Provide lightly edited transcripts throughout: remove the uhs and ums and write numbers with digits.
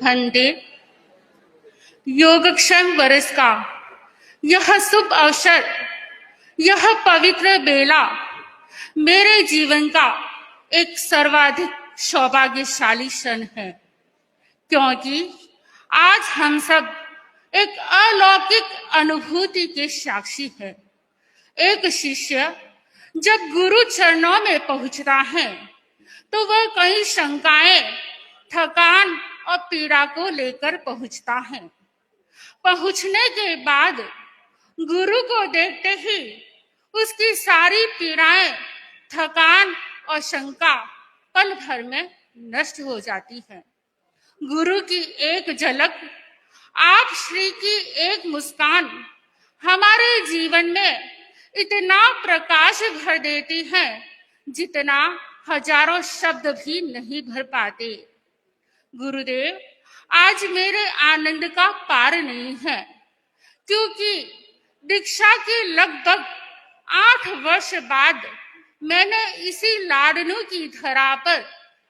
वंदे योगक्षेम वर्ष का यह शुभ अवसर, यह पवित्र बेला मेरे जीवन का एक सर्वाधिक सौभाग्यशाली क्षण है, क्योंकि आज हम सब एक अलौकिक अनुभूति के साक्षी हैं। एक शिष्य जब गुरु चरणों में पहुंचता है तो वह कई शंकाएं, थकान और पीड़ा को लेकर पहुंचता है। पहुंचने के बाद गुरु को देखते ही उसकी सारी पीड़ाएं, थकान और शंका पल भर में नष्ट हो जाती है। गुरु की एक झलक, आप श्री की एक मुस्कान हमारे जीवन में इतना प्रकाश भर देती है जितना हजारों शब्द भी नहीं भर पाते। गुरुदेव, आज मेरे आनंद का पार नहीं है, क्योंकि दीक्षा के लगभग 8 वर्ष बाद मैंने इसी लाडनू की धरा पर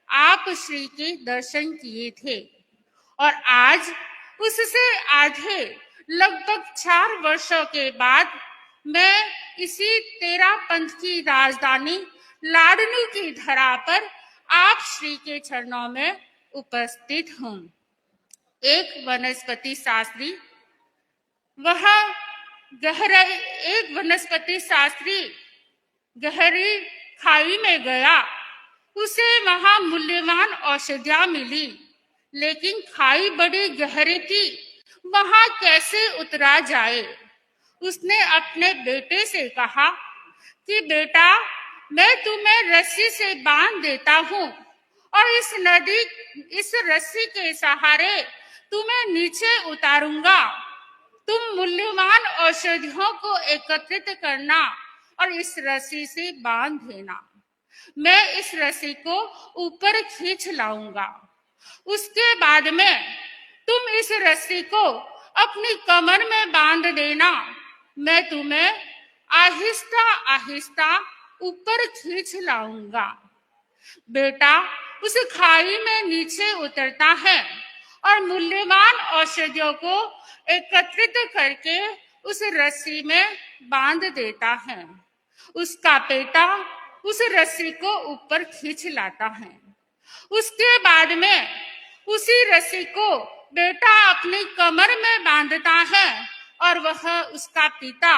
आप श्री के दर्शन किए थे, और आज उससे आधे लगभग 4 वर्षों के बाद मैं इसी तेरा पंथ की राजधानी लाडनू की धरा पर आप श्री के चरणों में उपस्थित हूँ। एक वनस्पति शास्त्री गहरी खाई में गया। उसे वहां मूल्यवान औषधियां मिली, लेकिन खाई बड़ी गहरी थी, वहां कैसे उतरा जाए। उसने अपने बेटे से कहा कि बेटा, मैं तुम्हें रस्सी से बांध देता हूँ और इस रस्सी के सहारे तुम्हें नीचे उतारूंगा। तुम मूल्यवान औषधियों को एकत्रित करना और इस रस्सी से बांध देना। मैं इस रस्सी को ऊपर खींच लाऊंगा। उसके बाद में तुम इस रस्सी को अपनी कमर में बांध देना। मैं तुम्हें आहिस्ता आहिस्ता ऊपर खींच लाऊंगा। बेटा उस खाई में नीचे उतरता है और मूल्यवान औषधियों को एकत्रित करके उस रस्सी में बांध देता है। उसका बेटा उस रस्सी को ऊपर खींच लाता है। उसके बाद में उसी रस्सी को बेटा अपनी कमर में बांधता है और वह उसका पिता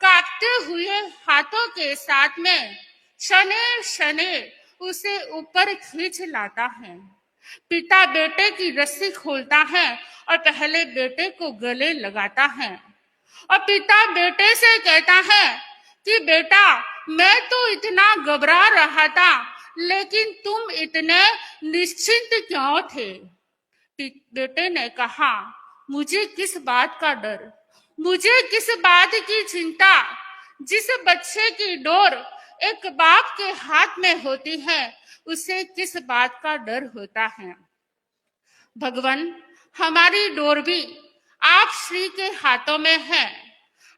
कांपते हुए हाथों के साथ में शने शने उसे ऊपर खींच लाता है। पिता बेटे की रस्सी खोलता है और पहले बेटे को गले लगाता है और पिता बेटे से कहता है कि बेटा, मैं तो इतना घबरा रहा था, लेकिन तुम इतने निश्चिंत क्यों थे। बेटे ने कहा, मुझे किस बात का डर, मुझे किस बात की चिंता। जिस बच्चे की डोर एक बाप के हाथ में होती है, उसे किस बात का डर होता है। भगवान, हमारी डोर भी आप श्री के हाथों में है।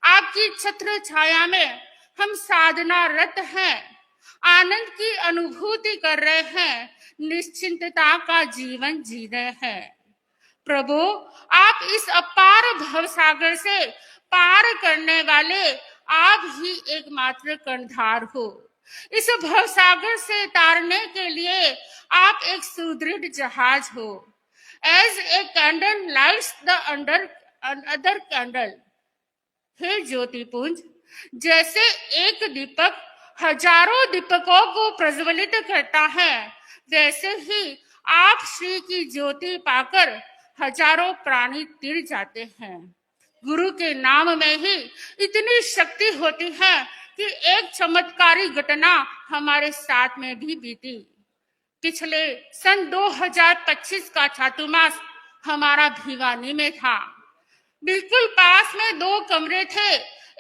आपकी छत्र छाया में हम साधना रत हैं, आनंद की अनुभूति कर रहे हैं, निश्चिंतता का जीवन जी रहे हैं। प्रभु, आप इस अपार भवसागर से पार करने वाले आप ही एकमात्र कर्णधार हो। इस भवसागर से तारने के लिए आप एक सुदृढ़ जहाज हो। As a candle lights the other candle, हे ज्योतिपुंज, जैसे एक दीपक हजारों दीपकों को प्रज्वलित करता है, वैसे ही आप श्री की ज्योति पाकर हजारों प्राणी तिर जाते हैं। गुरु के नाम में ही इतनी शक्ति होती है कि एक चमत्कारी घटना हमारे साथ में भी बीती। पिछले सन 2025 का चातुर्मास हमारा भिवानी में था। बिल्कुल पास में 2 कमरे थे।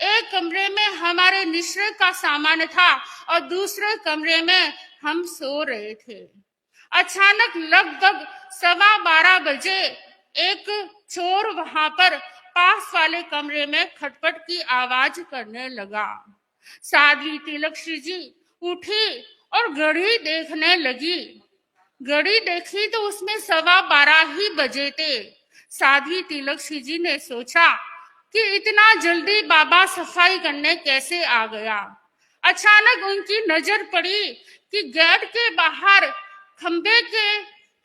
एक कमरे में हमारे निश्चय का सामान था और दूसरे कमरे में हम सो रहे थे। अचानक लगभग 12:15 बजे एक चोर वहां पर पास वाले कमरे में खटपट की आवाज करने लगा। साध्वी तिलकश्री जी उठी और घड़ी देखने लगी। घड़ी देखी तो उसमें 12:15 ही बजे बजे थे। साध्वी तिलक सिंह जी ने सोचा कि इतना जल्दी बाबा सफाई करने कैसे आ गया। अचानक उनकी नजर पड़ी कि गेट के बाहर खंबे के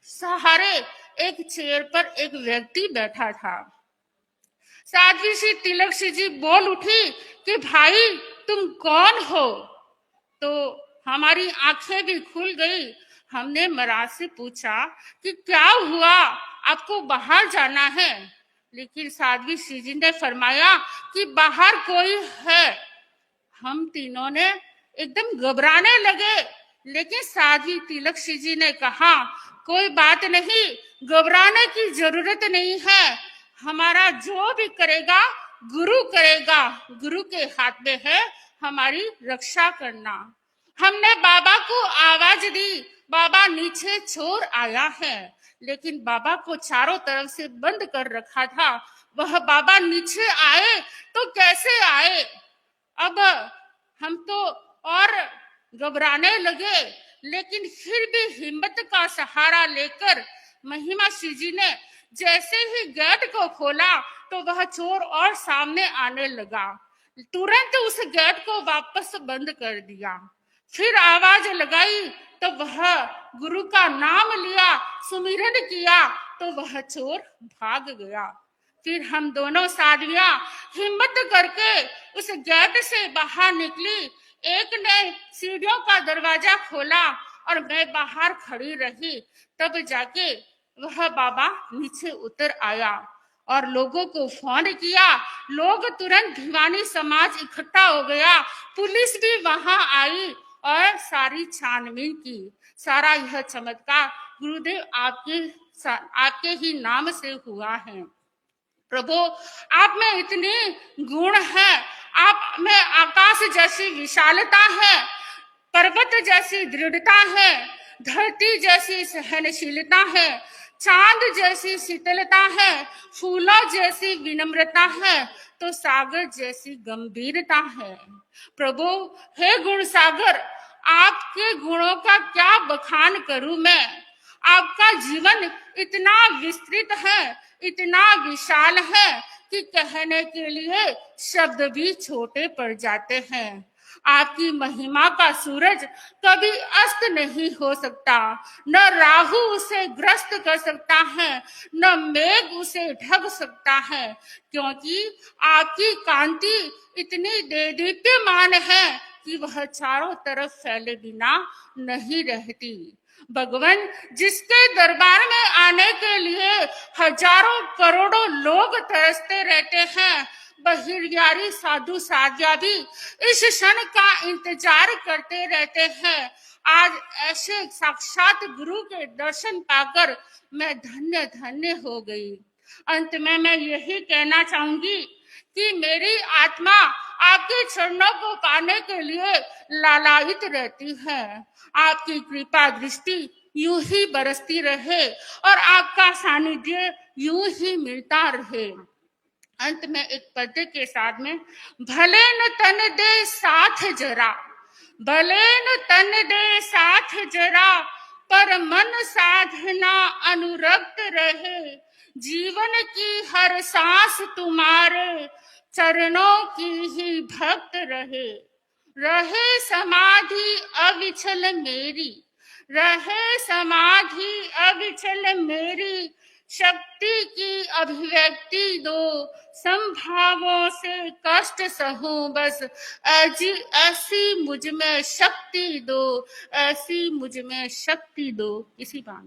सहारे एक चेयर पर एक व्यक्ति बैठा था। साध्वी सी तिलक सिंह जी बोल उठी कि भाई तुम कौन हो? तो हमारी आंखें भी खुल गई। हमने महाराज से पूछा कि क्या हुआ, आपको बाहर जाना है? लेकिन साध्वी सिंह जी ने फरमाया कि बाहर कोई है। हम तीनों ने एकदम घबराने लगे, लेकिन साध्वी तिलक सिंह जी ने कहा कोई बात नहीं, घबराने की जरूरत नहीं है, हमारा जो भी करेगा गुरु करेगा, गुरु के हाथ में है हमारी रक्षा करना। हमने बाबा को आवाज दी, बाबा नीचे चोर आया है, लेकिन बाबा को चारों तरफ से बंद कर रखा था। वह बाबा नीचे आए तो कैसे आए? अब हम तो और घबराने लगे, लेकिन फिर भी हिम्मत का सहारा लेकर महिमा सिंह जी ने जैसे ही गेट को खोला तो वह चोर और सामने आने लगा। तुरंत उस गेट को वापस बंद कर दिया। फिर आवाज लगाई तो वह गुरु का नाम लिया, सुमिरन किया तो वह चोर भाग गया। फिर हम दोनों साधवियां हिम्मत करके उस गेट से बाहर निकली। एक ने सीढ़ियों का दरवाजा खोला और मैं बाहर खड़ी रही। तब जाके वह बाबा नीचे उतर आया और लोगों को फोन किया। लोग तुरंत भिवानी समाज इकट्ठा हो गया। पुलिस भी वहां आई और सारी छानबीन की। सारा यह चमत्कार गुरुदेव आपके ही नाम से हुआ है। प्रभु, आप में इतने गुण हैं, आप में आकाश जैसी विशालता है, पर्वत जैसी दृढ़ता है, धरती जैसी सहनशीलता है, चांद जैसी शीतलता है, फूलों जैसी विनम्रता है, तो सागर जैसी गंभीरता है। प्रभु, हे गुण सागर, आपके गुणों का क्या बखान करूं मैं? आपका जीवन इतना विस्तृत है, इतना विशाल है कि कहने के लिए शब्द भी छोटे पड़ जाते हैं। आपकी महिमा का सूरज कभी अस्त नहीं हो सकता, न राहु उसे ग्रस्त कर सकता है, न मेघ उसे ढक सकता है, क्योंकि आपकी कांति इतनी देदीप्यमान है कि वह चारों तरफ फैले बिना नहीं रहती। भगवान, जिसके दरबार में आने के लिए हजारों करोड़ों लोग तरसते रहते हैं, बहिर्यारी साधु साध्या भी इस क्षण का इंतजार करते रहते हैं। आज ऐसे साक्षात गुरु के दर्शन पाकर मैं धन्य धन्य हो गई। अंत में मैं यही कहना चाहूंगी कि मेरी आत्मा आपके चरणों को पाने के लिए लालायित रहती है। आपकी कृपा दृष्टि यूं ही बरसती रहे और आपका सानिध्य यूं ही मिलता रहे। अंत में एक पद के साथ में, भले न तन दे साथ जरा, भले न तन दे साथ जरा, पर मन साधना अनुरक्त रहे, जीवन की हर सांस तुम्हारे चरणों की ही भक्त रहे। रहे समाधि अविचल मेरी, रहे समाधि अविचल मेरी, शक्ति की अभिव्यक्ति दो, संभावों से कष्ट सहूं बस, ऐसी मुझ में शक्ति दो, ऐसी मुझ में शक्ति दो। इसी बात